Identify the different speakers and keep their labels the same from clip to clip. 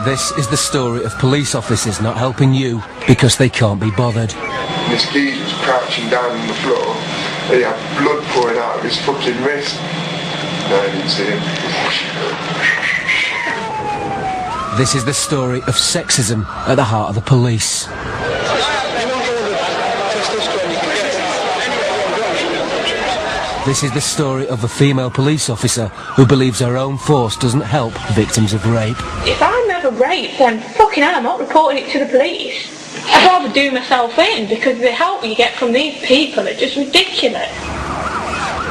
Speaker 1: This is the story of police officers not helping you because they can't be bothered.
Speaker 2: This geezer was crouching down on the floor. He had blood pouring out of his fucking wrist. No, I didn't see him.
Speaker 1: This is the story of sexism at the heart of the police. This is the story of a female police officer who believes her own force doesn't help victims of rape.
Speaker 3: If I'm ever raped, then fucking hell, I'm not reporting it to the police. I'd rather do myself in, because the help you get from these people are just ridiculous.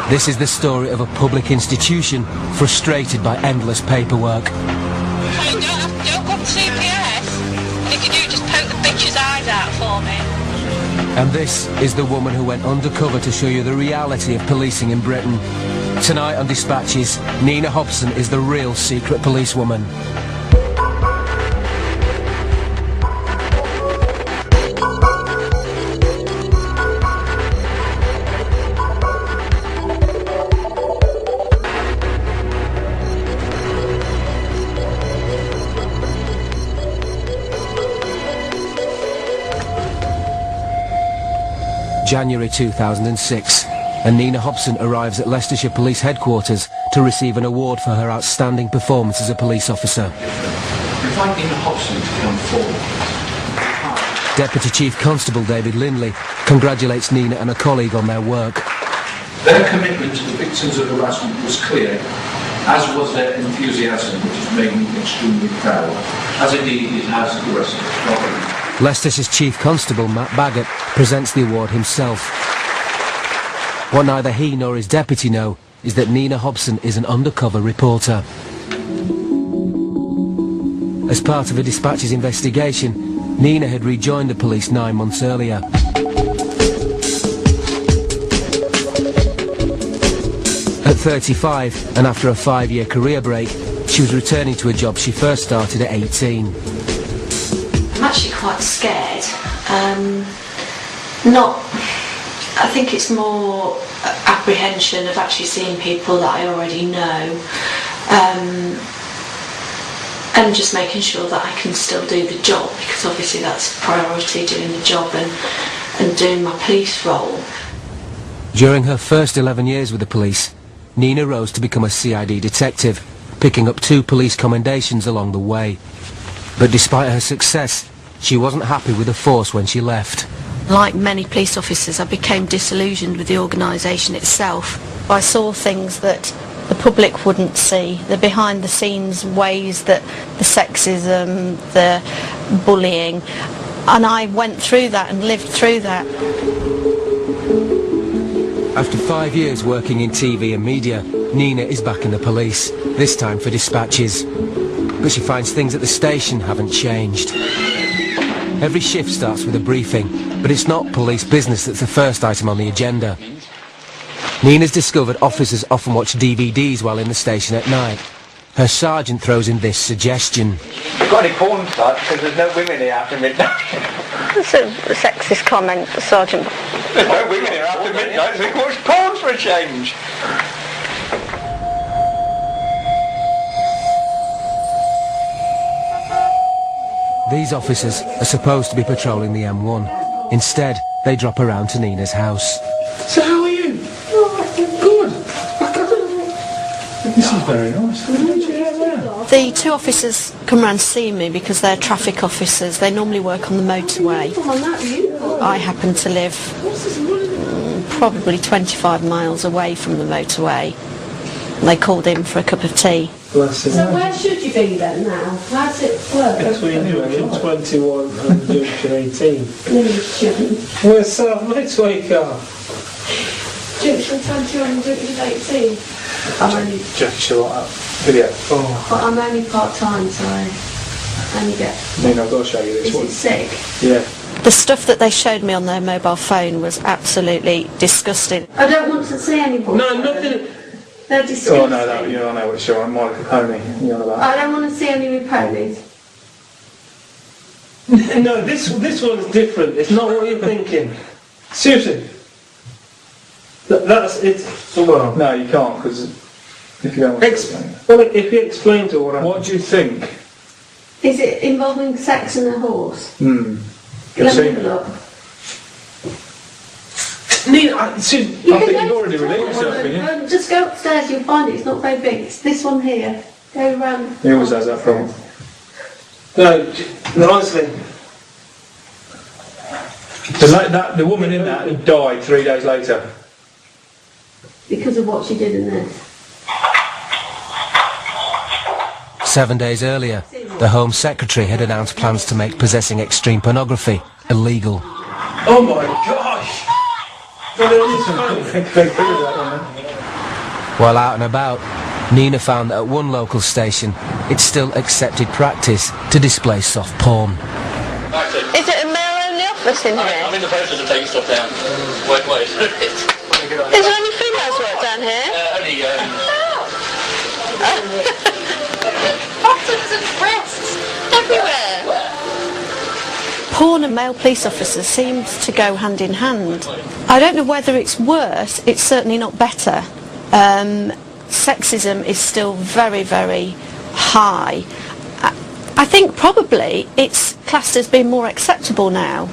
Speaker 1: This is the story of a public institution frustrated by endless paperwork.
Speaker 3: Hey, don't go to CPS. And if you do, just poke the bitch's eyes out for me.
Speaker 1: And this is the woman who went undercover to show you the reality of policing in Britain. Tonight on Dispatches, Nina Hobson is the real secret policewoman. January 2006, and Nina Hobson arrives at Leicestershire Police Headquarters to receive an award for her outstanding performance as a police officer.
Speaker 4: Invite Nina Hobson to come forward.
Speaker 1: Deputy Chief Constable David Lindley congratulates Nina and a colleague on their work.
Speaker 4: Their commitment to the victims of harassment was clear, as was their enthusiasm, which has made me extremely proud, as indeed it has the rest of the Scotland.
Speaker 1: Leicester's Chief Constable Matt Baggott presents the award himself. What neither he nor his deputy know is that Nina Hobson is an undercover reporter. As part of a Dispatches investigation, Nina had rejoined the police 9 months earlier. At 35, and after a 5-year career break, she was returning to a job she first started at 18.
Speaker 5: I'm actually quite scared. I think it's more apprehension of actually seeing people that I already know, and just making sure that I can still do the job, because obviously that's a priority, doing the job and doing my police role.
Speaker 1: During her first 11 years with the police, Nina rose to become a CID detective, picking up 2 police commendations along the way. But despite her success, she wasn't happy with the force when she left.
Speaker 5: Like many police officers, I became disillusioned with the organisation itself. I saw things that the public wouldn't see, the behind-the-scenes ways, that the sexism, the bullying, and I went through that and lived through that.
Speaker 1: After 5 years working in TV and media, Nina is back in the police, this time for Dispatches. But she finds things at the station haven't changed. Every shift starts with a briefing, but it's not police business that's the first item on the agenda. Nina's discovered officers often watch DVDs while in the station at night. Her sergeant throws in this suggestion.
Speaker 6: You've got any porn stars, because there's no women here after midnight.
Speaker 5: That's a sexist comment, Sergeant.
Speaker 6: There's no women here after midnight, so we can watch porn for a change.
Speaker 1: These officers are supposed to be patrolling the M1. Instead, they drop around to Nina's house.
Speaker 4: So how are you? Good. This is very nice.
Speaker 5: The 2 officers come round to see me because they're traffic officers. They normally work on the motorway. I happen to live probably 25 miles away from the motorway. And they called in for a cup of tea.
Speaker 7: So where should you be then now? How does it work?
Speaker 8: Between junction 21 and junction 18.
Speaker 7: Junction.
Speaker 8: Where's South Motorway car?
Speaker 7: Junction 21 and junction 18.
Speaker 8: Junction what? Video. Oh.
Speaker 7: But I'm only part-time, so I only get...
Speaker 8: Then I've got to show you this
Speaker 7: Is
Speaker 8: one.
Speaker 7: it sick?
Speaker 8: Yeah.
Speaker 5: The stuff that they showed me on their mobile phone was absolutely disgusting.
Speaker 7: I don't want to see anymore.
Speaker 8: No, nothing.
Speaker 7: They're disgusting.
Speaker 8: Oh no, you don't know what it's on. My pony. You're on about.
Speaker 7: I don't want to see any with ponies.
Speaker 8: No, this one's different. It's not what you're thinking. Seriously. That's it. Well,
Speaker 9: no, you can't, because if you don't want to explain.
Speaker 8: Well, if you explain to what
Speaker 9: do you think?
Speaker 7: Is it involving sex and a horse?
Speaker 8: Hmm.
Speaker 7: Let me have a look.
Speaker 8: Nina, I think you've already released yourself, haven't you?
Speaker 7: Just go upstairs, you'll find it. It's not very big. It's this one here. Go round.
Speaker 8: He always has that problem. No, honestly. The woman in that died 3 days later.
Speaker 7: Because of what she did in this.
Speaker 1: 7 days earlier, the Home Secretary had announced plans to make possessing extreme pornography illegal.
Speaker 8: Oh my gosh!
Speaker 1: While out and about, Nina found that at one local station, it's still accepted practice to display soft porn.
Speaker 5: Is it a male-only office in here?
Speaker 6: I'm in the process of taking stuff down. Wait.
Speaker 5: Is there any females work down here?
Speaker 6: Only,
Speaker 5: Bottoms and breasts everywhere. Porn and male police officers seems to go hand in hand. I don't know whether it's worse, it's certainly not better. Sexism is still very, very high. I think probably it's classed as being more acceptable now.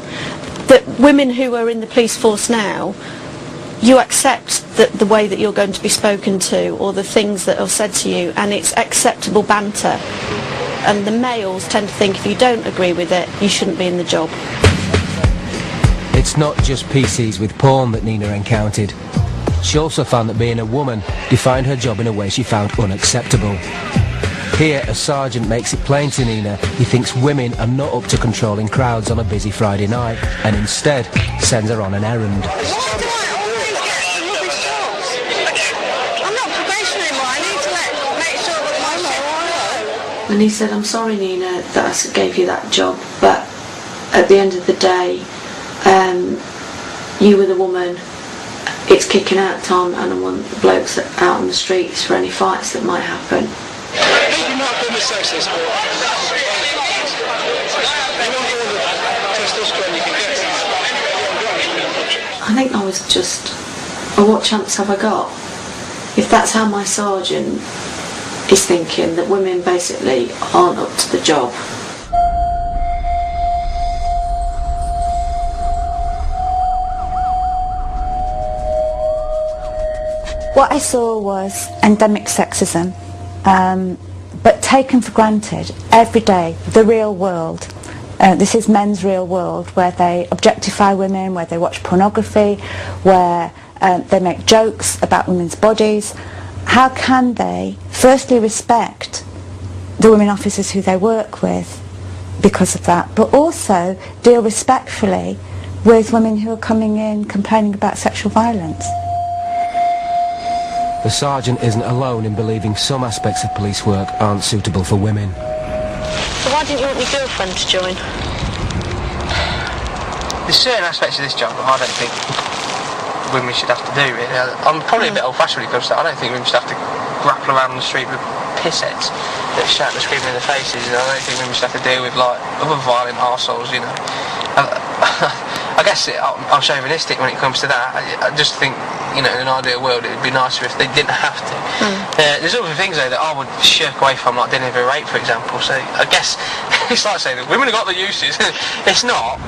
Speaker 5: That women who are in the police force now, you accept that the way that you're going to be spoken to or the things that are said to you, and it's acceptable banter. And the males tend to think if you don't agree with it, you shouldn't be in the job.
Speaker 1: It's not just PCs with porn that Nina encountered. She also found that being a woman defined her job in a way she found unacceptable. Here, a sergeant makes it plain to Nina he thinks women are not up to controlling crowds on a busy Friday night, and instead sends her on an errand.
Speaker 5: And he said, I'm sorry, Nina, that I gave you that job, but at the end of the day, you were the woman, it's kicking out time, and I want the blokes out on the streets for any fights that might happen.
Speaker 6: you might call me sexist, but
Speaker 5: I think I was just, what chance have I got? If that's how my sergeant is thinking, that women basically aren't up to the job.
Speaker 9: What I saw was endemic sexism, but taken for granted every day, the real world. This is men's real world, where they objectify women, where they watch pornography, where they make jokes about women's bodies. How can they firstly respect the women officers who they work with because of that, but also deal respectfully with women who are coming in complaining about sexual violence?
Speaker 1: The sergeant isn't alone in believing some aspects of police work aren't suitable for women.
Speaker 5: So why didn't you want your girlfriend to join?
Speaker 10: There's certain aspects of this job that I don't think women should have to do, really. I'm probably a bit old-fashioned when it comes to that. I don't think women should have to grapple around the street with pissheads that shout and scream in their faces. I don't think women should have to deal with, like, other violent arseholes, you know. I guess I'm chauvinistic when it comes to that. I just think, you know, in an ideal world it would be nicer if they didn't have to. There's other things, though, that I would shirk away from, like dealing with a rape, for example. So I guess it's like saying that women have got the uses. It's not.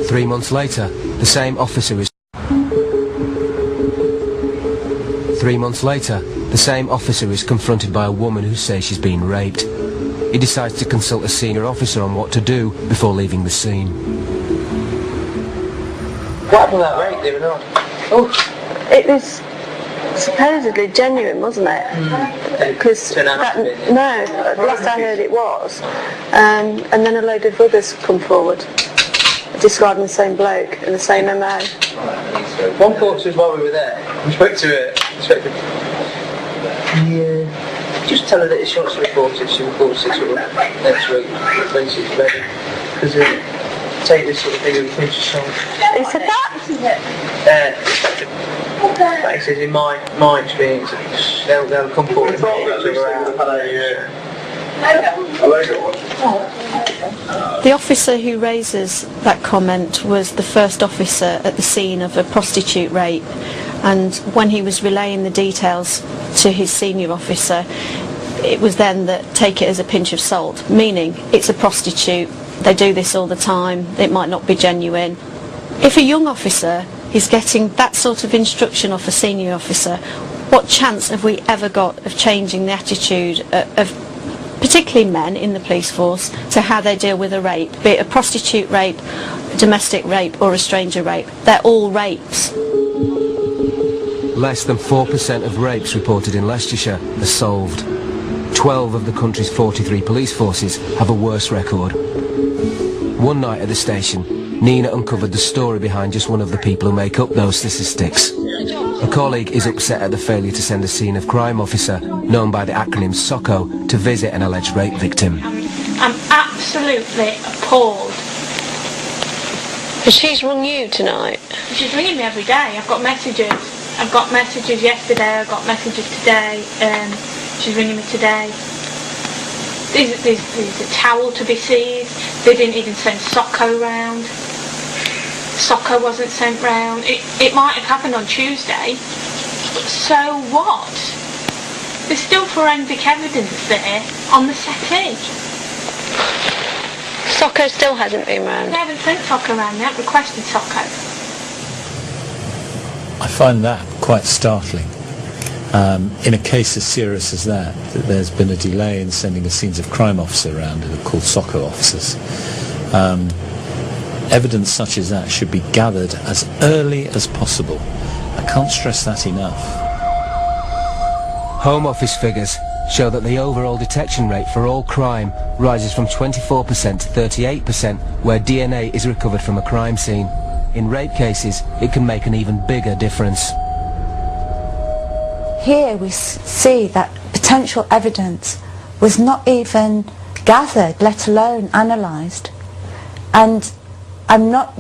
Speaker 1: 3 months later, the same officer is... 3 months later, the same officer is confronted by a woman who says she's been raped. He decides to consult a senior officer on what to do before leaving the scene.
Speaker 10: What happened to that rape the other night?
Speaker 5: Oh, it was supposedly genuine, wasn't it? Because last I heard it was. And then a load of others come forward describing the same bloke and the same MO.
Speaker 10: One thought to us while we were there, we spoke to her, just tell her that if she wants to report it, she reports it sort of next week when she's ready. Because take this sort of thing with a pinch of salt.
Speaker 5: Who said that?
Speaker 10: Like I said, in my experience, they'll come forward and figure out.
Speaker 5: The officer who raises that comment was the first officer at the scene of a prostitute rape, and when he was relaying the details to his senior officer, it was then that take it as a pinch of salt, meaning it's a prostitute, they do this all the time, it might not be genuine. If a young officer is getting that sort of instruction off a senior officer, what chance have we ever got of changing the attitude of particularly men in the police force to how they deal with a rape, be it a prostitute rape, a domestic rape or a stranger rape? They're all rapes.
Speaker 1: Less than 4% of rapes reported in Leicestershire are solved. 12 of the country's 43 police forces have a worse record. One night at the station, Nina uncovered the story behind just one of the people who make up those statistics. A colleague is upset at the failure to send a scene of crime officer, known by the acronym SOCO, to visit an alleged rape victim.
Speaker 3: I'm absolutely appalled.
Speaker 11: But she's rung you tonight?
Speaker 3: She's ringing me every day. I've got messages. I've got messages yesterday, I've got messages today. She's ringing me today. There's a towel to be seized. They didn't even send SOCO round. SOCO wasn't sent round. It might have happened on Tuesday, but so what? There's still forensic evidence there on the settee.
Speaker 11: SOCO still hasn't been round?
Speaker 3: They haven't sent SOCO round, they haven't requested SOCO.
Speaker 12: I find that quite startling. In a case as serious as that there's been a delay in sending a scenes of crime officer around, who are called SOCO officers. Evidence such as that should be gathered as early as possible. I can't stress that enough.
Speaker 1: Home Office figures show that the overall detection rate for all crime rises from 24% to 38% where DNA is recovered from a crime scene. In rape cases, it can make an even bigger difference.
Speaker 9: Here we see that potential evidence was not even gathered, let alone analysed. And I'm not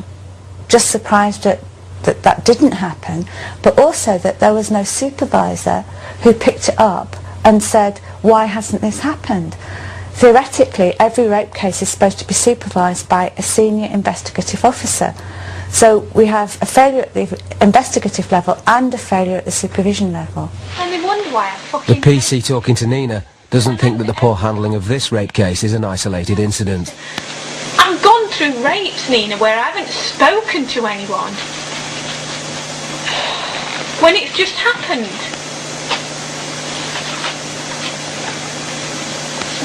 Speaker 9: just surprised that that didn't happen, but also that there was no supervisor who picked it up and said, why hasn't this happened? Theoretically, every rape case is supposed to be supervised by a senior investigative officer. So we have a failure at the investigative level and a failure at the supervision level.
Speaker 3: And they wonder why I
Speaker 1: The PC talking to Nina doesn't think that the poor handling of this rape case is an isolated incident.
Speaker 3: I've gone through rapes, Nina, where I haven't spoken to anyone. When it's just happened.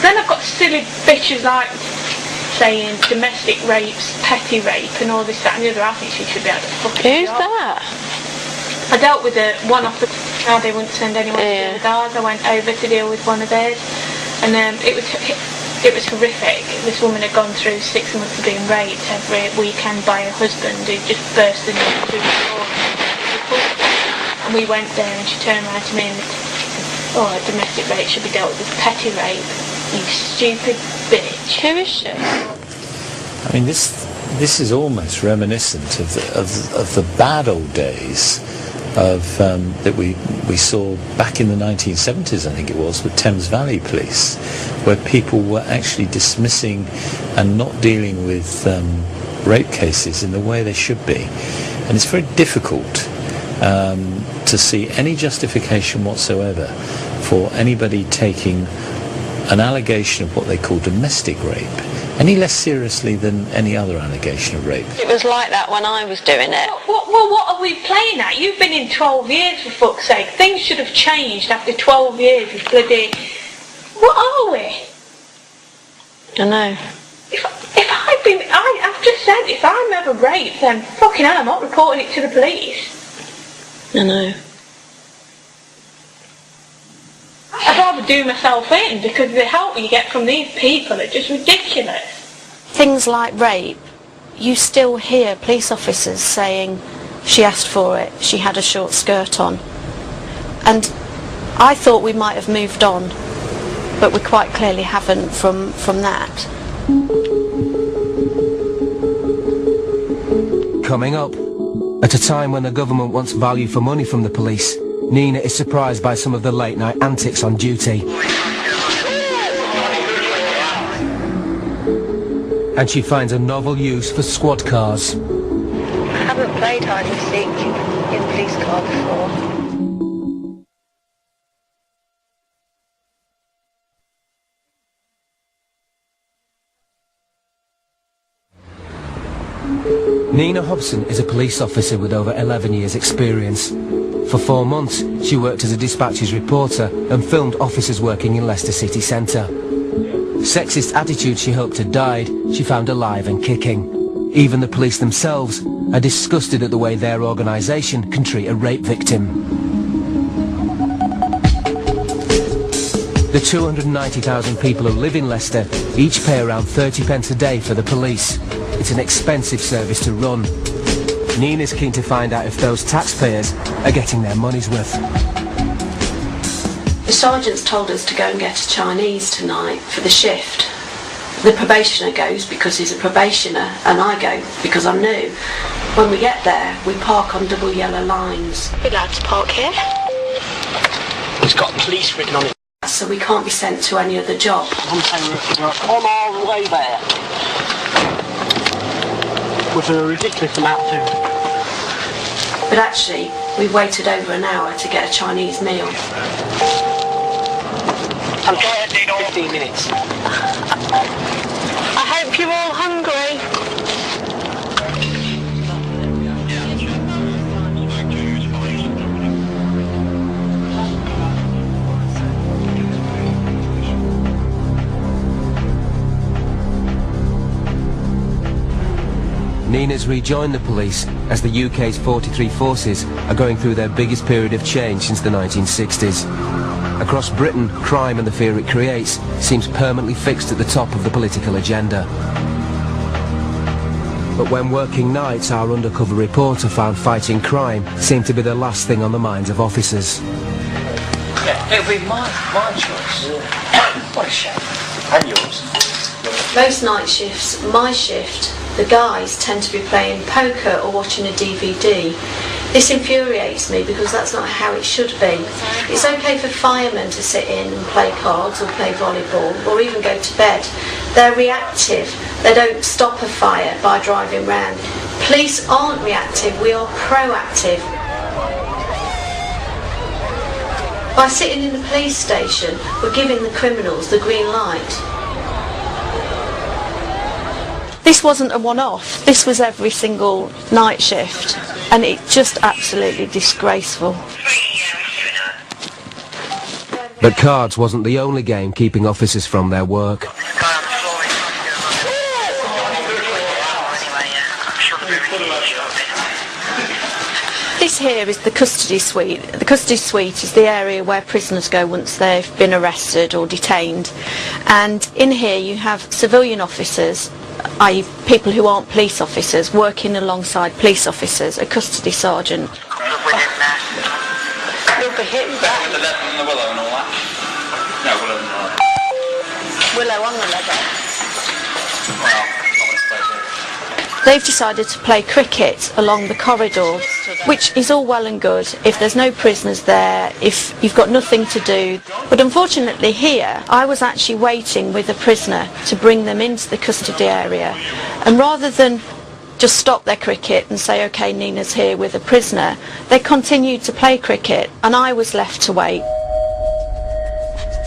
Speaker 3: Then I've got silly bitches like saying domestic rapes, petty rape and all this, that and the other. I think she should be able to fucking
Speaker 11: Who's
Speaker 3: job.
Speaker 11: that?
Speaker 3: I dealt with one off the... They wouldn't send anyone to deal with ours. I went over to deal with one of theirs. And it was horrific. This woman had gone through 6 months of being raped every weekend by her husband, who just burst into the door. And we went there and she turned around to me and said, oh, domestic rape should be dealt with as petty rape. You stupid bitch.
Speaker 11: Who is she?
Speaker 12: I mean, this is almost reminiscent of the bad old days of that we saw back in the 1970s, I think it was, with Thames Valley Police, where people were actually dismissing and not dealing with rape cases in the way they should be. And it's very difficult to see any justification whatsoever for anybody taking an allegation of what they call domestic rape any less seriously than any other allegation of rape.
Speaker 11: It was like that when I was doing it.
Speaker 3: Well, what are we playing at? You've been in 12 years, for fuck's sake. Things should have changed after 12 years of bloody... What are we?
Speaker 11: I know.
Speaker 3: I've just said, if I'm ever raped, then fucking hell, I'm not reporting it to the police.
Speaker 11: I know.
Speaker 3: I'd rather do myself in, because the help you get from these people are just ridiculous.
Speaker 5: Things like rape, you still hear police officers saying she asked for it, she had a short skirt on. And I thought we might have moved on, but we quite clearly haven't from that.
Speaker 1: Coming up, at a time when the government wants value for money from the police, Nina is surprised by some of the late-night antics on duty. And she finds a novel use for squad cars.
Speaker 11: I haven't played hide and seek in a police car before.
Speaker 1: Nina Hobson is a police officer with over 11 years' experience. For 4 months, she worked as a dispatches reporter and filmed officers working in Leicester city centre. Sexist attitudes she hoped had died, she found alive and kicking. Even the police themselves are disgusted at the way their organisation can treat a rape victim. The 290,000 people who live in Leicester each pay around 30 pence a day for the police. It's an expensive service to run. Nina's keen to find out if those taxpayers are getting their money's worth.
Speaker 7: The sergeant's told us to go and get a Chinese tonight for the shift. The probationer goes because he's a probationer, and I go because I'm new. When we get there, we park on double yellow lines.
Speaker 11: We're allowed to park here.
Speaker 10: It's got police written on it.
Speaker 7: So we can't be sent to any other job.
Speaker 10: We're on our way there. With a ridiculous amount of food.
Speaker 7: But actually, we waited over an hour to get a Chinese meal.
Speaker 10: I'm trying to do 15 minutes.
Speaker 11: I hope you're all hungry.
Speaker 1: Nina's rejoined the police as the UK's 43 forces are going through their biggest period of change since the 1960s. Across Britain, crime and the fear it creates seems permanently fixed at the top of the political agenda. But when working nights, our undercover reporter found fighting crime seemed to be the last thing on the minds of officers.
Speaker 10: Yeah, it'll be my choice. What a shame. And yours.
Speaker 7: Most night shifts, my shift, the guys tend to be playing poker or watching a DVD. This infuriates me because that's not how it should be. It's okay for firemen to sit in and play cards or play volleyball or even go to bed. They're reactive. They don't stop a fire by driving round. Police aren't reactive, we are proactive. By sitting in the police station, we're giving the criminals the green light.
Speaker 5: This wasn't a one-off, this was every single night shift, and it's just absolutely disgraceful.
Speaker 1: But cards wasn't the only game keeping officers from their work.
Speaker 5: This here is the custody suite. The custody suite is the area where prisoners go once they've been arrested or detained. And in here you have civilian officers, i.e. people who aren't police officers, working alongside police officers, a custody sergeant.
Speaker 11: You'll be hitting back.
Speaker 6: With the leather and the willow and all that? No, willow and all that.
Speaker 11: Willow on the leather.
Speaker 6: Well, I want to stay here.
Speaker 5: They've decided to play cricket along the corridor, which is all well and good if there's no prisoners there, if you've got nothing to do. But unfortunately here, I was actually waiting with a prisoner to bring them into the custody area. And rather than just stop their cricket and say, OK, Nina's here with a prisoner, they continued to play cricket and I was left to wait.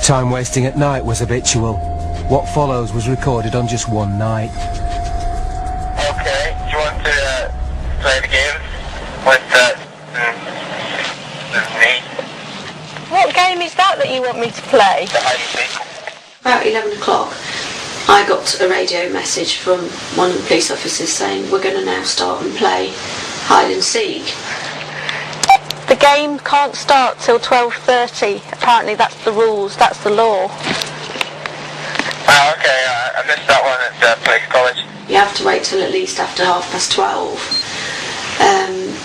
Speaker 1: Time wasting at night was habitual. What follows was recorded on just one night.
Speaker 6: Okay, do you want to play the game with me?
Speaker 11: What game is that you want me to play?
Speaker 6: The hide and seek.
Speaker 7: About 11 o'clock, I got a radio message from one of the police officers saying we're going to now start and play hide and seek.
Speaker 11: The game can't start till 12:30. Apparently that's the rules, that's the law.
Speaker 6: Oh, okay, I missed that one at Police College.
Speaker 7: You have to wait till at least after 12:30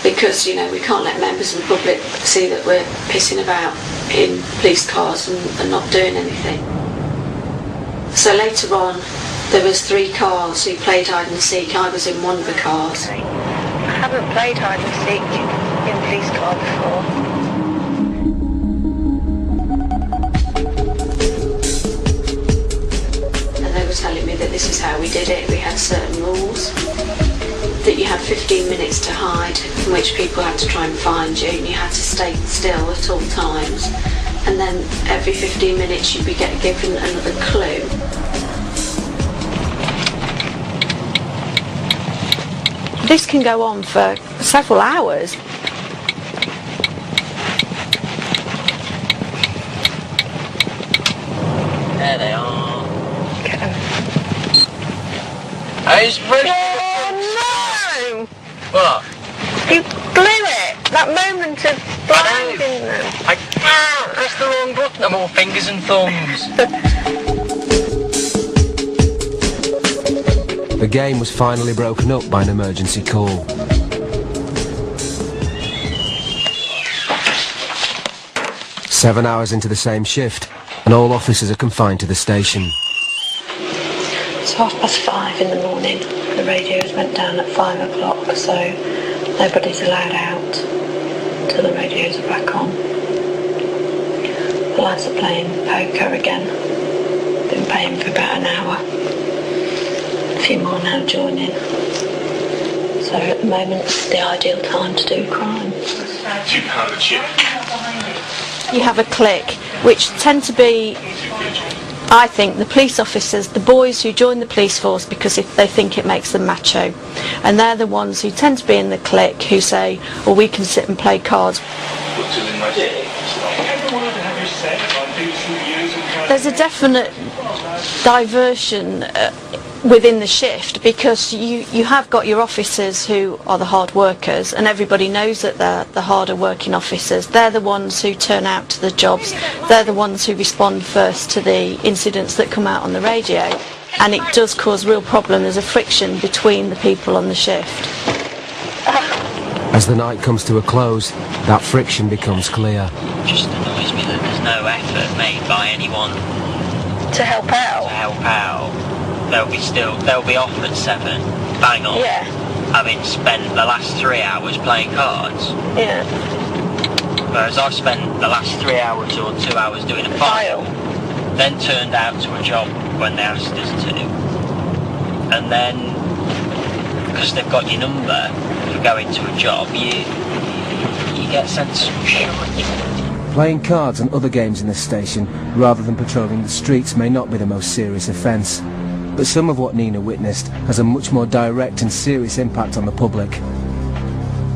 Speaker 7: because, you know, we can't let members of the public see that we're pissing about in police cars and not doing anything. So later on, there was 3 cars who played hide and seek. I was in one of the cars.
Speaker 11: I haven't played hide and seek in a police car before.
Speaker 7: And they were telling me that this is how we did it. We had certain rules. That you had 15 minutes to hide, in which people had to try and find you, and you had to stay still at all times. And then every 15 minutes you'd be given another clue.
Speaker 5: this can go on for several hours.
Speaker 10: There they are.
Speaker 5: Get them.
Speaker 10: It's really...
Speaker 11: Oh no!
Speaker 10: What?
Speaker 11: You blew it! That moment of blinding them.
Speaker 10: I pressed the wrong button. I'm all fingers and thumbs.
Speaker 1: The game was finally broken up by an emergency call. Seven hours into the same shift, and all officers are confined to the station.
Speaker 7: It's 5:30 in the morning. The radios went down at 5 o'clock, so nobody's allowed out till the radios are back on. The lads are playing poker again. Been playing for about an hour. A few more now joining. So at the moment, it's the ideal time to do crime.
Speaker 5: You have a clique, which tend to be, I think, the police officers, the boys who join the police force because if they think it makes them macho. And they're the ones who tend to be in the clique who say, well, we can sit and play cards. There's a definite diversion within the shift because you have got your officers who are the hard workers, and everybody knows that they're the harder working officers. They're the ones who turn out to the jobs. They're the ones who respond first to the incidents that come out on the radio, and it does cause real problem. There's a friction between the people on the shift.
Speaker 1: As the night comes to a close, that friction becomes clear.
Speaker 10: It just annoys me that there's no effort made by anyone
Speaker 11: To help out?
Speaker 10: to help out. They'll be off at 7, bang on.
Speaker 11: Yeah.
Speaker 10: Having spent the last 3 hours playing cards.
Speaker 11: Yeah.
Speaker 10: Whereas I've spent the last 3 hours or 2 hours doing a file, then turned out to a job when they asked us to. And then, because they've got your number for going to a job, you get sent some shit.
Speaker 1: Playing cards and other games in the station, rather than patrolling the streets, may not be the most serious offence. But some of what Nina witnessed has a much more direct and serious impact on the public.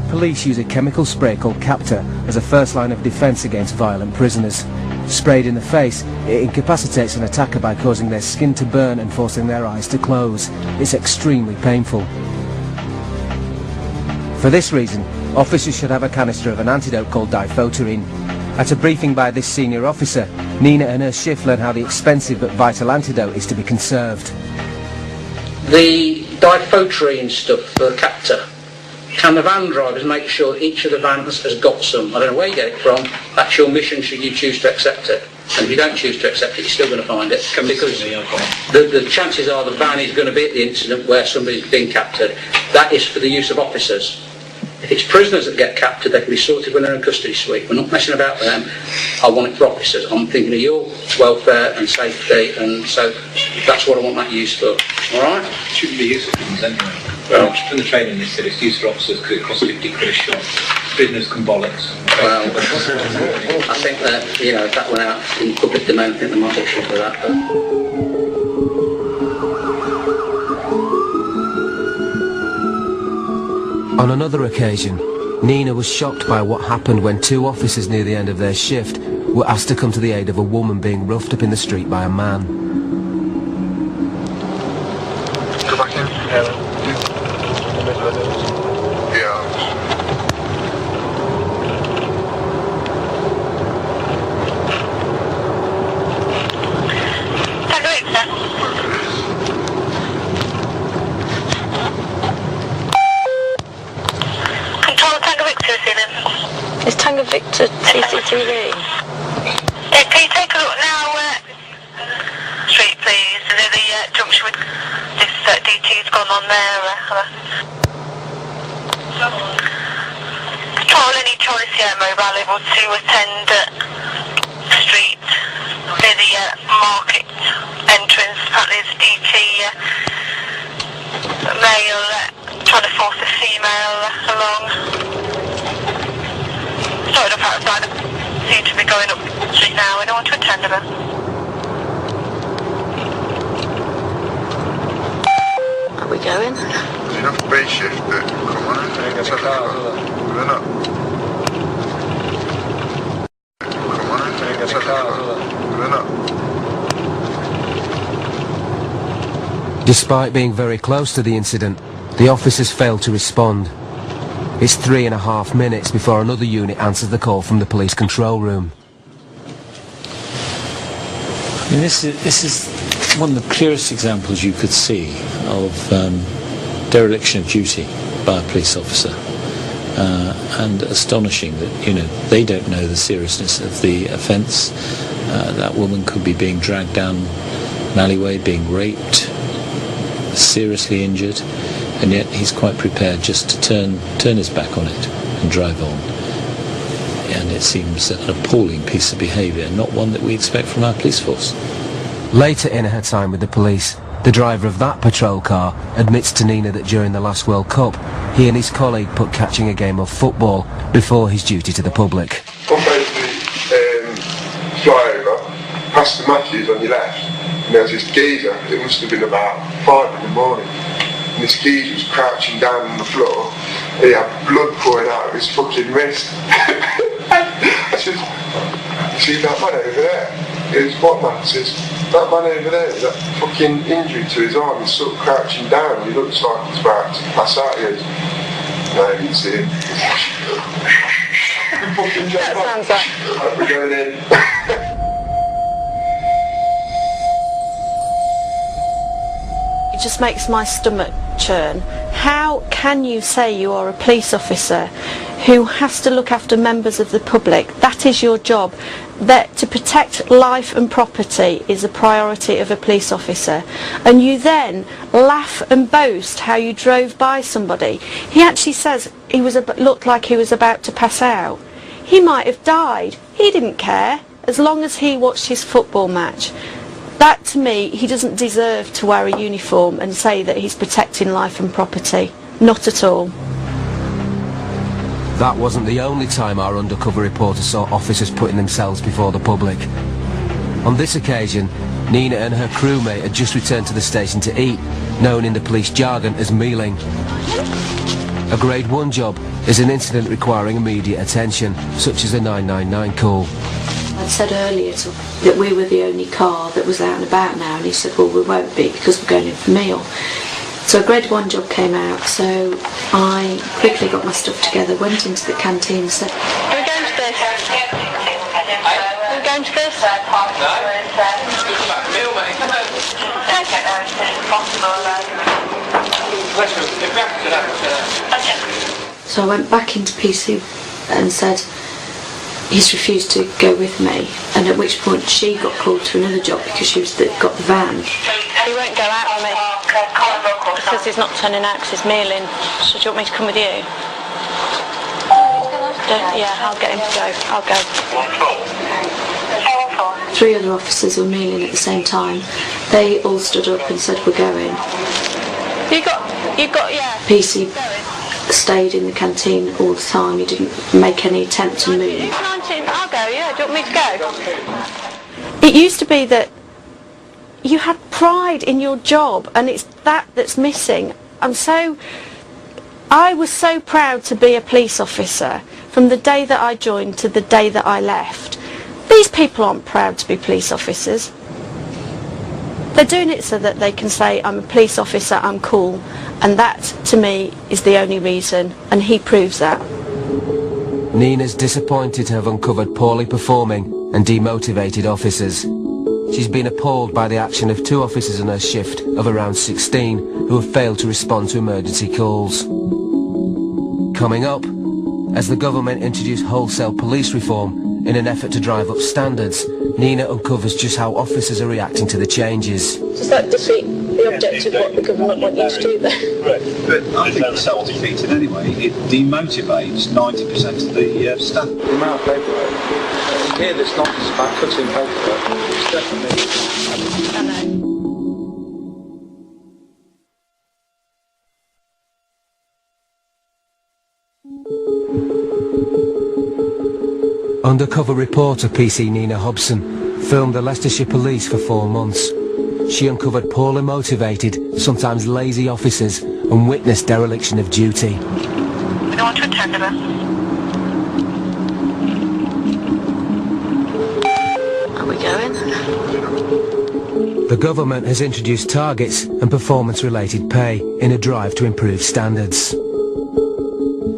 Speaker 1: Police use a chemical spray called Captor as a first line of defence against violent prisoners. Sprayed in the face, it incapacitates an attacker by causing their skin to burn and forcing their eyes to close. It's extremely painful. For this reason, officers should have a canister of an antidote called diphoterine. At a briefing by this senior officer, Nina and her shift learn how the expensive but vital antidote is to be conserved.
Speaker 13: The diphoterine stuff for the Captor, can the van drivers make sure each of the vans has got some? I don't know where you get it from, that's your mission should you choose to accept it. And if you don't choose to accept it, you're still going to find it. Because the chances are the van is going to be at the incident where somebody's been captured. That is for the use of officers. If it's prisoners that get captured, they can be sorted when they're in custody suite. We're not messing about with them. I want it for officers. I'm thinking of your welfare and safety, and so that's what I want that used for. All right?
Speaker 4: It shouldn't be used for prisoners anyway. Well, from the training they said it's used for officers because it costs 50 quid a shot. Prisoners can bollocks.
Speaker 13: Well, I think that, if that went out in public domain, I think there might be issues with that. But
Speaker 1: on another occasion, Nina was shocked by what happened when two officers near the end of their shift were asked to come to the aid of a woman being roughed up in the street by a man.
Speaker 2: Go back in. Yeah.
Speaker 11: Is Tango Victor CCTV?
Speaker 14: Yeah, can you take a look now, street please, and then the junction with this DT's gone on there. Control any Charlie Sierra mobile able to attend the street near the market entrance. Apparently there's a DT male trying to force a female along. Started up outside, seem to be going up the street now. I don't want to attend to them.
Speaker 11: Are we going?
Speaker 2: enough B shift that come on in. Let's have a look. They're not. Come on in. Let's have a look. They're not.
Speaker 1: Despite being very close to the incident, the officers failed to respond. It's 3.5 minutes before another unit answers the call from the police control room.
Speaker 12: I mean, this is one of the clearest examples you could see of dereliction of duty by a police officer, and astonishing that, you know, they don't know the seriousness of the offence. That woman could be being dragged down an alleyway, being raped, seriously injured, and yet he's quite prepared just to turn his back on it and drive on. And it seems an appalling piece of behaviour, not one that we expect from our police force.
Speaker 1: Later in her time with the police, the driver of that patrol car admits to Nina that during the last World Cup, he and his colleague put catching a game of football before his duty to the public.
Speaker 2: Come basically fly over, past the matches on your left, and there's this geezer, it must have been about 5 in the morning, and this geezer was crouching down on the floor, and he had blood pouring out of his fucking wrist. I said, you see that man over there? He goes, what man? He says, that man over there, that fucking injury to his arm, he's sort of crouching down, he looks like he's about to pass out. He goes, no, you can see him. Fucking jump up.
Speaker 11: Sounds like...
Speaker 2: We're going in.
Speaker 5: It just makes my stomach churn. How can you say you are a police officer who has to look after members of the public? That is your job. That to protect life and property is a priority of a police officer. And you then laugh and boast how you drove by somebody. He actually says he looked like he was about to pass out. He might have died. He didn't care, as long as he watched his football match. That, to me, he doesn't deserve to wear a uniform and say that he's protecting life and property. Not at all.
Speaker 1: That wasn't the only time our undercover reporter saw officers putting themselves before the public. On this occasion, Nina and her crewmate had just returned to the station to eat, known in the police jargon as mealing. A Grade 1 job is an incident requiring immediate attention, such as a 999 call.
Speaker 7: I said earlier that we were the only car that was out and about now, and he said, well, we won't be because we're going in for a meal. So a Grade 1 job came out, so I quickly got my stuff together, went into the canteen and said,
Speaker 11: Are we going to this? Are we going to this?
Speaker 7: So I went back into PC and said, he's refused to go with me, and at which point she got called to another job because she got the van.
Speaker 11: He won't go out with me because he's not turning out because he's mealing. So do you want me to come with you? Yeah, I'll get him to go. I'll go.
Speaker 7: 3 other officers were mealing at the same time. They all stood up and said, we're going.
Speaker 11: You got, yeah.
Speaker 7: PC stayed in the canteen all the time. He didn't make any attempt to move.
Speaker 11: 19, I'll go, yeah. Do you want me to go?
Speaker 5: It used to be that you had pride in your job, and it's that's missing. I was so proud to be a police officer from the day that I joined to the day that I left. These people aren't proud to be police officers. They're doing it so that they can say, I'm a police officer, I'm cool, and that, to me, is the only reason, and he proves that.
Speaker 1: Nina's disappointed to have uncovered poorly performing and demotivated officers. She's been appalled by the action of 2 officers in her shift of around 16 who have failed to respond to emergency calls. Coming up, as the government introduced wholesale police reform in an effort to drive up standards, Nina uncovers just how officers are reacting to the changes.
Speaker 7: Does that defeat the objective of what the government want you to do then?
Speaker 15: Right, but I think it's self-defeating anyway. It demotivates 90% of the staff.
Speaker 16: The amount of paperwork. Here that's not just about cutting paperwork. It's definitely...
Speaker 11: I know.
Speaker 1: Undercover reporter PC Nina Hobson filmed the Leicestershire Police for 4 months. She uncovered poorly motivated, sometimes lazy officers and witnessed dereliction of duty.
Speaker 14: We don't want to attend her.
Speaker 5: Are we going?
Speaker 1: The government has introduced targets and performance-related pay in a drive to improve standards.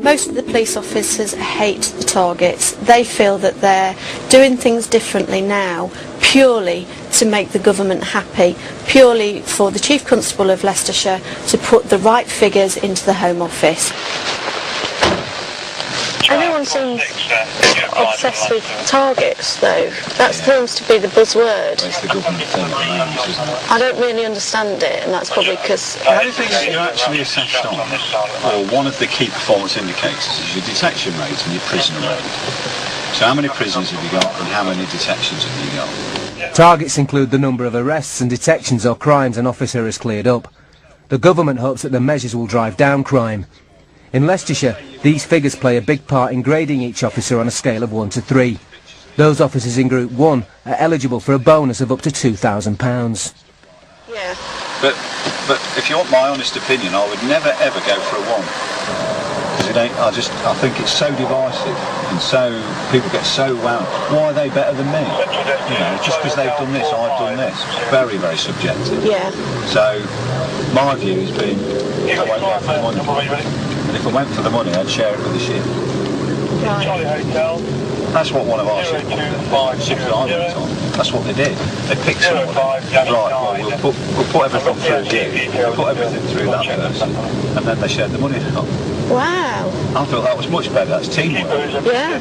Speaker 5: Most of the police officers hate the targets. They feel that they're doing things differently now purely to make the government happy, purely for the Chief Constable of Leicestershire to put the right figures into the Home Office.
Speaker 11: Everyone seems obsessed with targets, though. That seems to be the buzzword.
Speaker 15: It's the government thing at the moment, isn't it?
Speaker 11: I don't really understand it, and that's probably because...
Speaker 15: The only thing that you're actually assessed on, or one of the key performance indicators, is your detection rate and your prisoner rate. So how many prisoners have you got, and how many detections have you got?
Speaker 1: Targets include the number of arrests and detections or crimes an officer has cleared up. The government hopes that the measures will drive down crime. In Leicestershire, these figures play a big part in grading each officer on a scale of 1 to 3. Those officers in Group 1 are eligible for a bonus of up to £2,000.
Speaker 11: Yeah.
Speaker 15: But if you want my honest opinion, I would never ever go for a 1. Because I think it's so divisive, and so people get so wound. Why are they better than me? You know, just because they've done this, I've done this. Very, very subjective.
Speaker 11: Yeah.
Speaker 15: So my view has been, I won't go for the money. And if I went for the money, I'd share it with the ship.
Speaker 11: Right.
Speaker 15: That's what one of our ships that I went on. That's what they did. They picked someone. Right, well, we'll put everything through you. We'll put everything through that person. And then they shared the money out.
Speaker 11: Wow.
Speaker 15: I thought that was much better. That's teamwork.
Speaker 11: Yeah.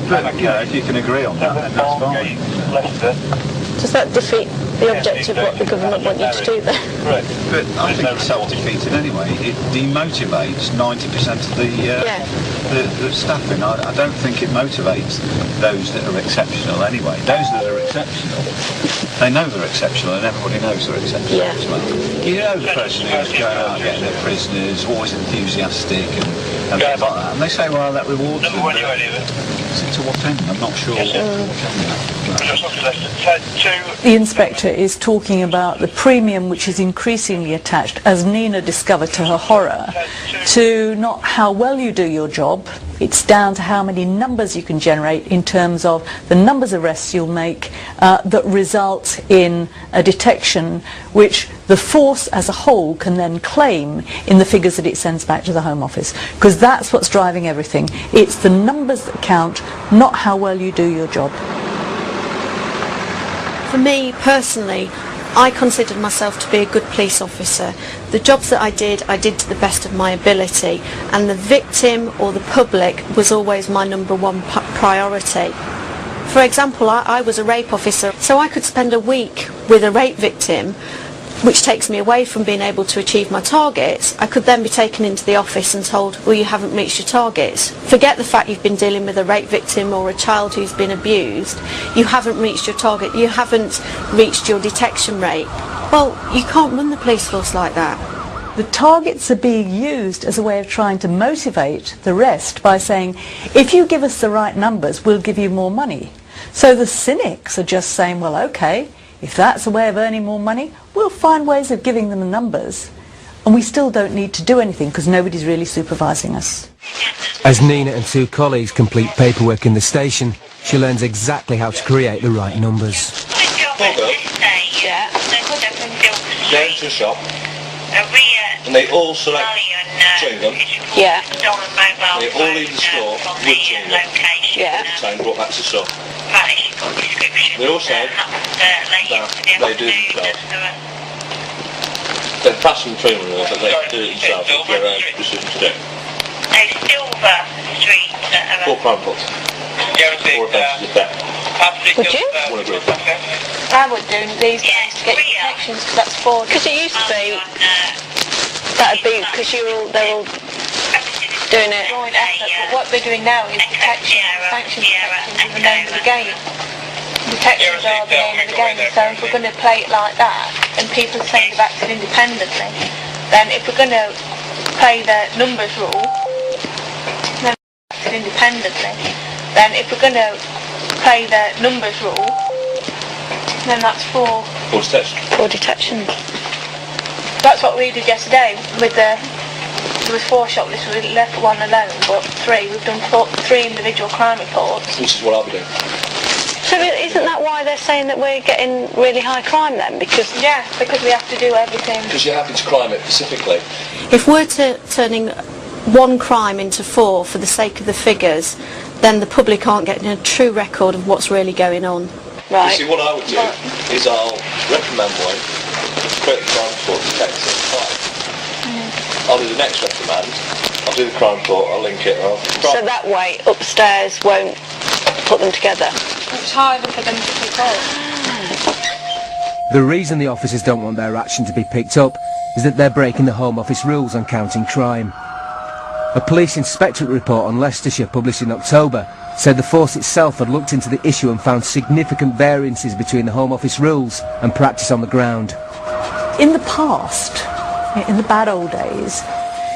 Speaker 15: But if you can agree on that, then that's fine.
Speaker 11: Does that defeat the objective of what the government want you to do then?
Speaker 15: But I think it's self-defeated anyway. It demotivates 90% of the staffing. I don't think it motivates those that are exceptional anyway. Those that are exceptional, they know they're exceptional, and everybody knows they're exceptional as well. You know the person who's going out getting their prisoners, always enthusiastic and things like that. And they say, well, that rewards them. To what end? I'm not sure what end.
Speaker 17: The inspector is talking about the premium which is increasingly attached, as Nina discovered to her horror, to not how well you do your job. It's down to how many numbers you can generate in terms of the numbers of arrests you'll make that result in a detection which the force as a whole can then claim in the figures that it sends back to the Home Office. Because that's what's driving everything. It's the numbers that count, not how well you do your job.
Speaker 5: For me personally, I considered myself to be a good police officer. The jobs that I did to the best of my ability, and the victim or the public was always my number one priority. For example, I was a rape officer, so I could spend a week with a rape victim, which takes me away from being able to achieve my targets. I could then be taken into the office and told, well, you haven't reached your targets. Forget the fact you've been dealing with a rape victim or a child who's been abused. You haven't reached your target. You haven't reached your detection rate. Well, you can't run the police force like that.
Speaker 17: The targets are being used as a way of trying to motivate the rest by saying, if you give us the right numbers, we'll give you more money. So the cynics are just saying, well, okay, if that's a way of earning more money, we'll find ways of giving them the numbers, and we still don't need to do anything because nobody's really supervising us.
Speaker 1: As Nina and 2 colleagues complete paperwork in the station, she learns exactly how to create the right numbers.
Speaker 14: Yeah.
Speaker 18: Go into a shop, and they all select chewing gum.
Speaker 11: Yeah.
Speaker 18: They all leave the store with chewing gum.
Speaker 11: Yeah.
Speaker 18: And brought back to the store. They all say that they do it themselves. They're passing through them, but they do it themselves with their own decision to do. Four crime plots. 4 offences of theft.
Speaker 11: Would you?
Speaker 18: One agree.
Speaker 3: I would do these days to get detections because that's 4.
Speaker 11: Because it used to be, that'd be, because they're all doing it.
Speaker 3: Joint effort, but what we're doing now is detection, sanctions detections is the name of the game. Detections are the name of the game, so if we're going to play it like that, and people are saying they've acted independently, then if we're going to play the numbers rule, then acted independently, then if we're going to play the numbers rule, then that's 4.
Speaker 18: 4 detections.
Speaker 11: 4 detections.
Speaker 3: That's what we did yesterday with there was 4 shoplifts, we left 1 alone, but 3. We've done 3 individual crime reports.
Speaker 19: Which is what I'll be doing.
Speaker 11: So isn't that why they're saying that we're getting really high crime then? Because
Speaker 3: we have to do everything.
Speaker 19: Because you're having to crime it specifically.
Speaker 5: If we're turning 1 crime into 4 for the sake of the figures, then the public aren't getting a true record of what's really going on.
Speaker 19: Right. You see, what I would do is I'll reprimand 1, create the crime report to take it 5. I'll do the next reprimand, I'll do the crime report, I'll link it,
Speaker 11: so that way upstairs won't put them together.
Speaker 3: It's harder for them to pick up.
Speaker 1: The reason the officers don't want their action to be picked up is that they're breaking the Home Office rules on counting crime. A police inspectorate report on Leicestershire published in October said the force itself had looked into the issue and found significant variances between the Home Office rules and practice on the ground.
Speaker 17: In the past, in the bad old days,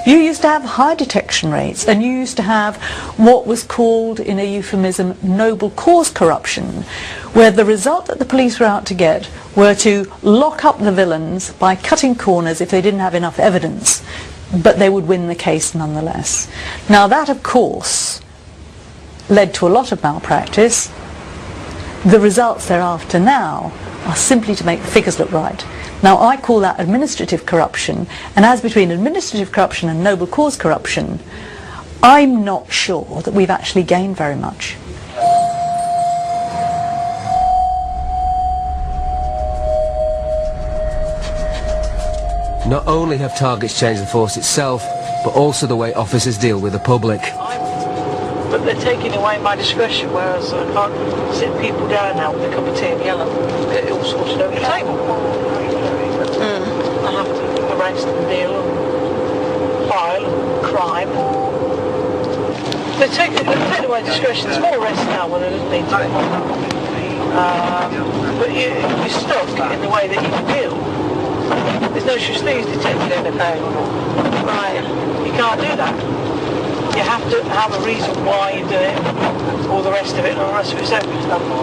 Speaker 17: you used to have high detection rates, and you used to have what was called, in a euphemism, noble cause corruption, where the result that the police were out to get were to lock up the villains by cutting corners if they didn't have enough evidence, but they would win the case nonetheless. Now that, of course, led to a lot of malpractice. The results thereafter now are simply to make the figures look right. Now I call that administrative corruption, and as between administrative corruption and noble cause corruption, I'm not sure that we've actually gained very much.
Speaker 1: Not only have targets changed the force itself, but also the way officers deal with the public.
Speaker 20: But they're taking away my discretion, whereas I can't sit people down now with a cup of tea and yell at them, get it all sorted over the table. I have to arrange and deal and file and crime. They're taking away discretion. There's more arrests now when there doesn't need to be. But you're stuck in the way that you deal. There's no such thing as detecting anything. Right. You can't do that. You have to have a reason why you do it, all the rest of it, and all the rest of it. So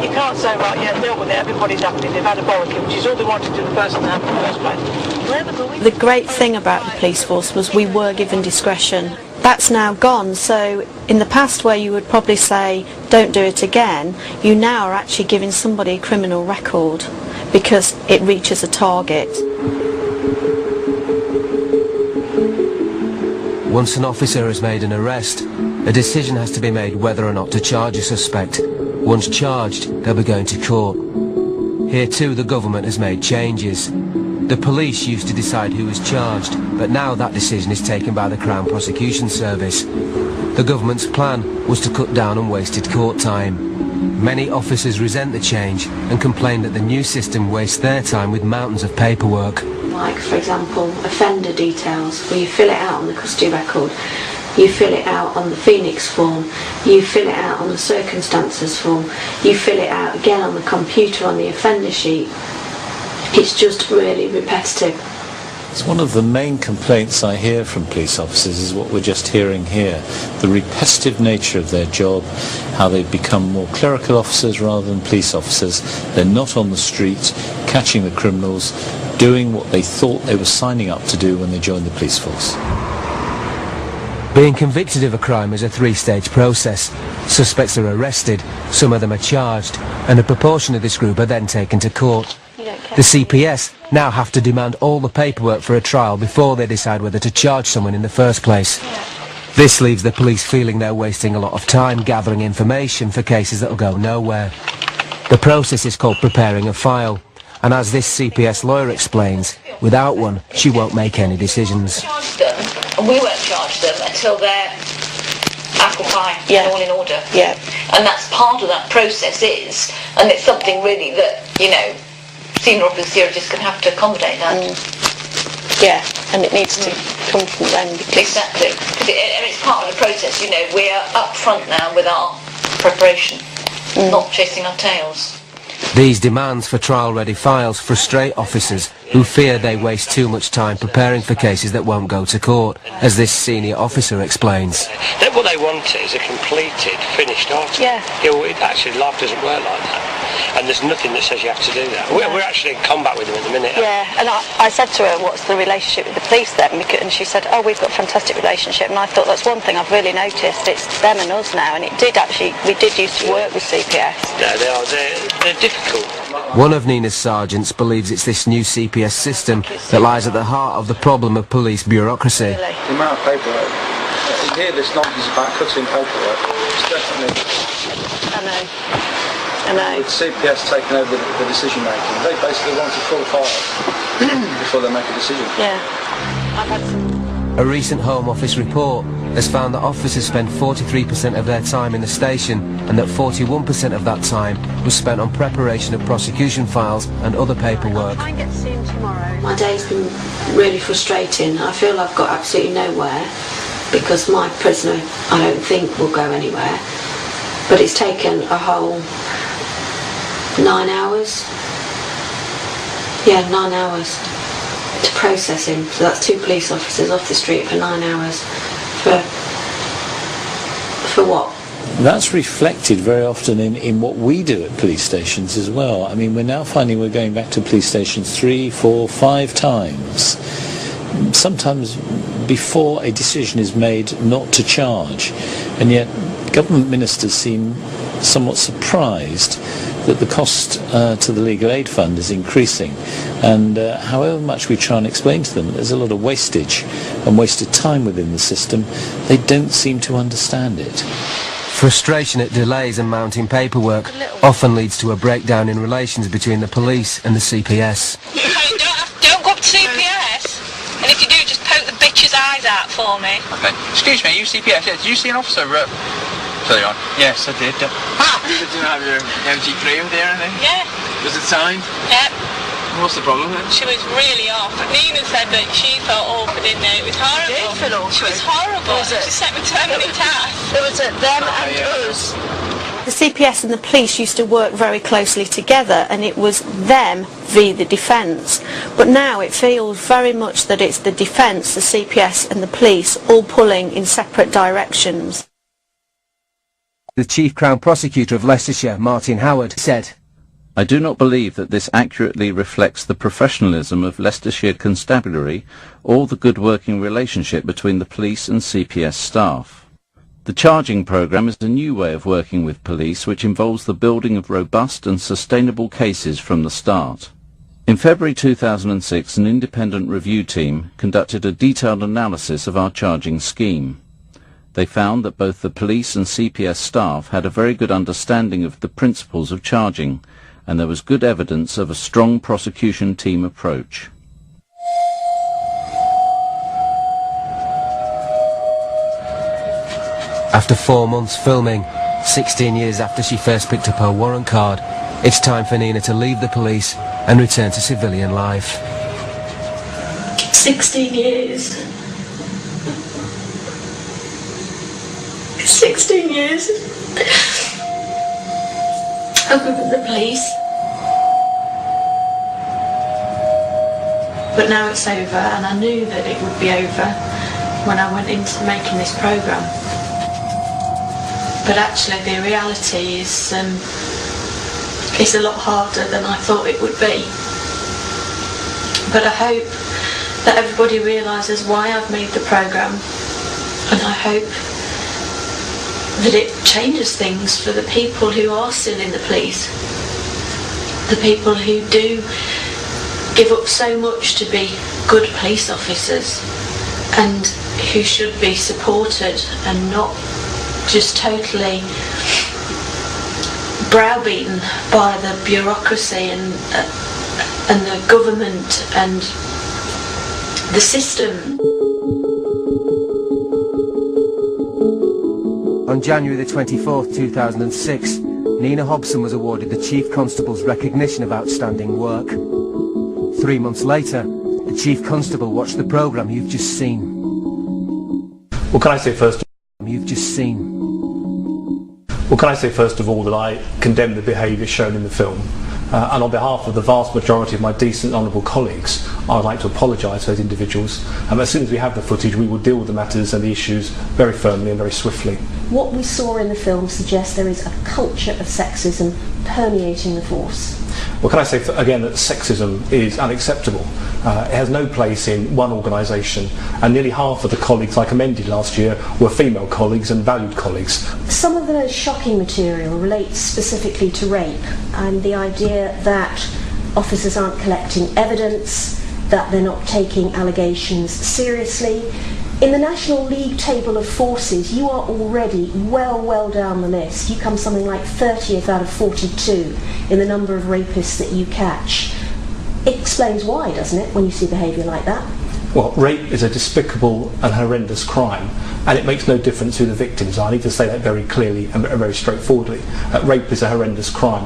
Speaker 20: you can't say, right, yeah, dealt with it, everybody's happy, they've had a bollocking, which is all they wanted to do the person that happened in the first place.
Speaker 5: The great thing about the police force was we were given discretion. That's now gone, so in the past where you would probably say, don't do it again, you now are actually giving somebody a criminal record because it reaches a target.
Speaker 1: Once an officer has made an arrest, a decision has to be made whether or not to charge a suspect. Once charged, they'll be going to court. Here too, the government has made changes. The police used to decide who was charged, but now that decision is taken by the Crown Prosecution Service. The government's plan was to cut down on wasted court time. Many officers resent the change and complain that the new system wastes their time with mountains of paperwork.
Speaker 7: Like, for example, offender details, where you fill it out on the custody record, you fill it out on the Phoenix form, you fill it out on the circumstances form, you fill it out again on the computer on the offender sheet. It's just really repetitive.
Speaker 12: It's one of the main complaints I hear from police officers is what we're just hearing here, the repetitive nature of their job, how they've become more clerical officers rather than police officers. They're not on the street catching the criminals, doing what they thought they were signing up to do when they joined the police force.
Speaker 1: Being convicted of a crime is a 3-stage process. Suspects are arrested, some of them are charged, and a proportion of this group are then taken to court. The CPS now have to demand all the paperwork for a trial before they decide whether to charge someone in the first place. This leaves the police feeling they're wasting a lot of time gathering information for cases that'll go nowhere. The process is called preparing a file, and as this CPS lawyer explains, without one, she won't make any decisions.
Speaker 21: And we won't charge them until they're apple pie and all in order.
Speaker 11: Yeah.
Speaker 21: And that's part of that process is, and it's something really that, you know, senior officers here are just going to have to accommodate that.
Speaker 11: Yeah, and it needs to come from them.
Speaker 21: Exactly. Because it's part of the process, you know, we're up front now with our preparation, not chasing our tails.
Speaker 1: These demands for trial-ready files frustrate officers who fear they waste too much time preparing for cases that won't go to court, as this senior officer explains.
Speaker 22: What they want is a completed, finished article.
Speaker 11: Yeah.
Speaker 22: Actually, life doesn't work like that.
Speaker 8: and there's nothing that says you have to do that. We're actually in combat with them at the minute.
Speaker 11: Yeah, and I said to her, what's the relationship with the police then? And she said, oh, we've got a fantastic relationship. And I thought that's one thing I've really noticed. It's them and us now. And it did actually, we did used to work with CPS.
Speaker 8: No, they are. They're difficult.
Speaker 1: One of Nina's sergeants believes it's this new CPS system that lies at the heart of the problem of police bureaucracy.
Speaker 16: The amount of paperwork. You hear this nonsense about cutting paperwork. It's definitely...
Speaker 11: I know.
Speaker 16: With CPS taking over the decision making, they basically want a full file before they make a decision.
Speaker 11: Yeah. I've had some...
Speaker 1: A recent Home Office report has found that officers spend 43% of their time in the station and that 41% of that time was spent on preparation of prosecution files and other paperwork.
Speaker 11: I get to see him tomorrow.
Speaker 7: My day's been really frustrating. I feel I've got absolutely nowhere because my prisoner, I don't think, will go anywhere. But it's taken a whole 9 hours. Yeah, 9 hours to process him. So that's 2 police officers off the street for 9 hours. For what?
Speaker 12: That's reflected very often in what we do at police stations as well. I mean, we're now finding we're going back to police stations 3, 4, 5 times, sometimes before a decision is made not to charge. And yet government ministers seem somewhat surprised that the cost to the legal aid fund is increasing, and however much we try and explain to them there's a lot of wastage and wasted time within the system, they don't seem to understand it.
Speaker 1: Frustration at delays and mounting paperwork often leads to a breakdown in relations between the police and the CPS.
Speaker 3: Don't go up to CPS, and if you do, just poke the bitch's eyes out for me.
Speaker 22: Okay. Excuse me, you CPS? Yeah, did you see an officer earlier on? Yes, I did. You didn't have your MG3 over there or anything?
Speaker 3: Yeah.
Speaker 22: Was it signed?
Speaker 3: Yep.
Speaker 22: What's the problem then?
Speaker 3: She was really off. Nina said that she felt awkward in there. It was horrible.
Speaker 11: She did feel awkward.
Speaker 3: She was horrible. She sent me to many tasks.
Speaker 11: It was them and us. The CPS and the police used to work very closely together, and it was them v the defence. But now it feels very much that it's the defence, the CPS and the police all pulling in separate directions.
Speaker 1: The Chief Crown Prosecutor of Leicestershire, Martin Howard, said,
Speaker 23: I do not believe that this accurately reflects the professionalism of Leicestershire Constabulary or the good working relationship between the police and CPS staff. The charging programme is a new way of working with police which involves the building of robust and sustainable cases from the start. In February 2006, an independent review team conducted a detailed analysis of our charging scheme. They found that both the police and CPS staff had a very good understanding of the principles of charging, and there was good evidence of a strong prosecution team approach.
Speaker 1: After 4 months filming, 16 years after she first picked up her warrant card, it's time for Nina to leave the police and return to civilian life.
Speaker 7: 16 years. 16 years. I've been with the police. But now it's over, and I knew that it would be over when I went into making this programme. But actually the reality is a lot harder than I thought it would be. But I hope that everybody realises why I've made the programme, and I hope that it changes things for the people who are still in the police, the people who do give up so much to be good police officers and who should be supported and not just totally browbeaten by the bureaucracy and the government and the system.
Speaker 1: On January the 24th, 2006, Nina Hobson was awarded the Chief Constable's recognition of outstanding work. 3 months later, the Chief Constable watched the programme you've just seen.
Speaker 24: What can I say first?
Speaker 1: You've just seen.
Speaker 16: Well, can I say first of all that I condemn the behaviour shown in the film, and on behalf of the vast majority of my decent and honourable colleagues, I would like to apologise to those individuals. As soon as we have the footage, we will deal with the matters and the issues very firmly and very swiftly.
Speaker 6: What we saw in the film suggests there is a culture of sexism permeating the force.
Speaker 16: Well, can I say again that sexism is unacceptable. It has no place in one organisation, and nearly half of the colleagues I commended last year were female colleagues and valued colleagues.
Speaker 6: Some of the most shocking material relates specifically to rape and the idea that officers aren't collecting evidence, that they're not taking allegations seriously. In the National League table of forces, you are already well down the list. You come something like 30th out of 42 in the number of rapists that you catch. It explains why, doesn't it, when you see behaviour like that?
Speaker 16: Well, rape is a despicable and horrendous crime, and it makes no difference who the victims are. I need to say that very clearly and very straightforwardly. Rape is a horrendous crime.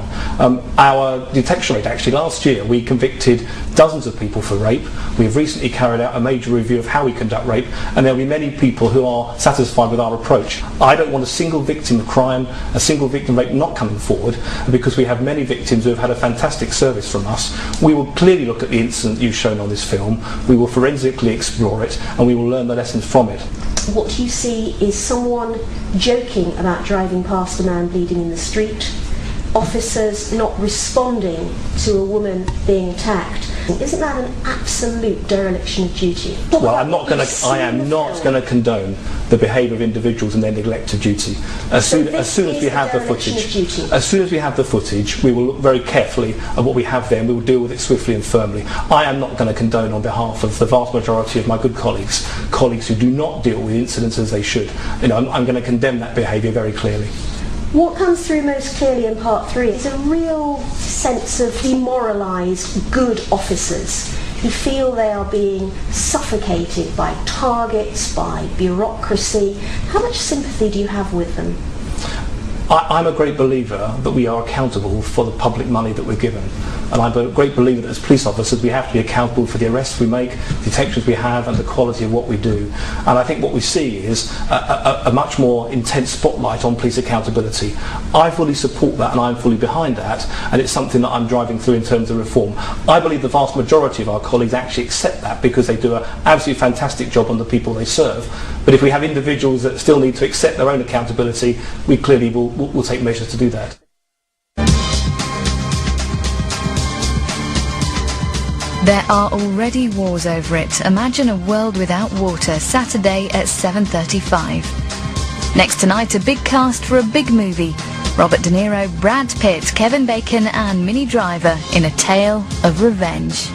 Speaker 16: Our detection rate, actually, last year we convicted dozens of people for rape. We've recently carried out a major review of how we conduct rape, and there will be many people who are satisfied with our approach. I don't want a single victim of crime, a single victim of rape not coming forward, because we have many victims who have had a fantastic service from us. We will clearly look at the incident you've shown on this film. We will forensically explore it, and we will learn the lessons from it.
Speaker 6: What you see is someone joking about driving past a man bleeding in the street, officers not responding to a woman being attacked. Isn't that an absolute dereliction of duty?
Speaker 16: Well, I am not going to condone the behaviour of individuals and their neglect of duty. As soon as we have the footage, we will look very carefully at what we have there, and we will deal with it swiftly and firmly. I am not going to condone, on behalf of the vast majority of my good colleagues who do not deal with incidents as they should. I'm going to condemn that behaviour very clearly.
Speaker 6: What comes through most clearly in part 3 is a real sense of demoralised good officers who feel they are being suffocated by targets, by bureaucracy. How much sympathy do you have with them?
Speaker 16: I'm a great believer that we are accountable for the public money that we're given. And I'm a great believer that as police officers we have to be accountable for the arrests we make, detections we have, and the quality of what we do. And I think what we see is a much more intense spotlight on police accountability. I fully support that, and I'm fully behind that, and it's something that I'm driving through in terms of reform. I believe the vast majority of our colleagues actually accept that, because they do an absolutely fantastic job on the people they serve. But if we have individuals that still need to accept their own accountability, we clearly will take measures to do that.
Speaker 9: There are already wars over it. Imagine a world without water, Saturday at 7:35. Next tonight, a big cast for a big movie. Robert De Niro, Brad Pitt, Kevin Bacon and Minnie Driver in a tale of revenge.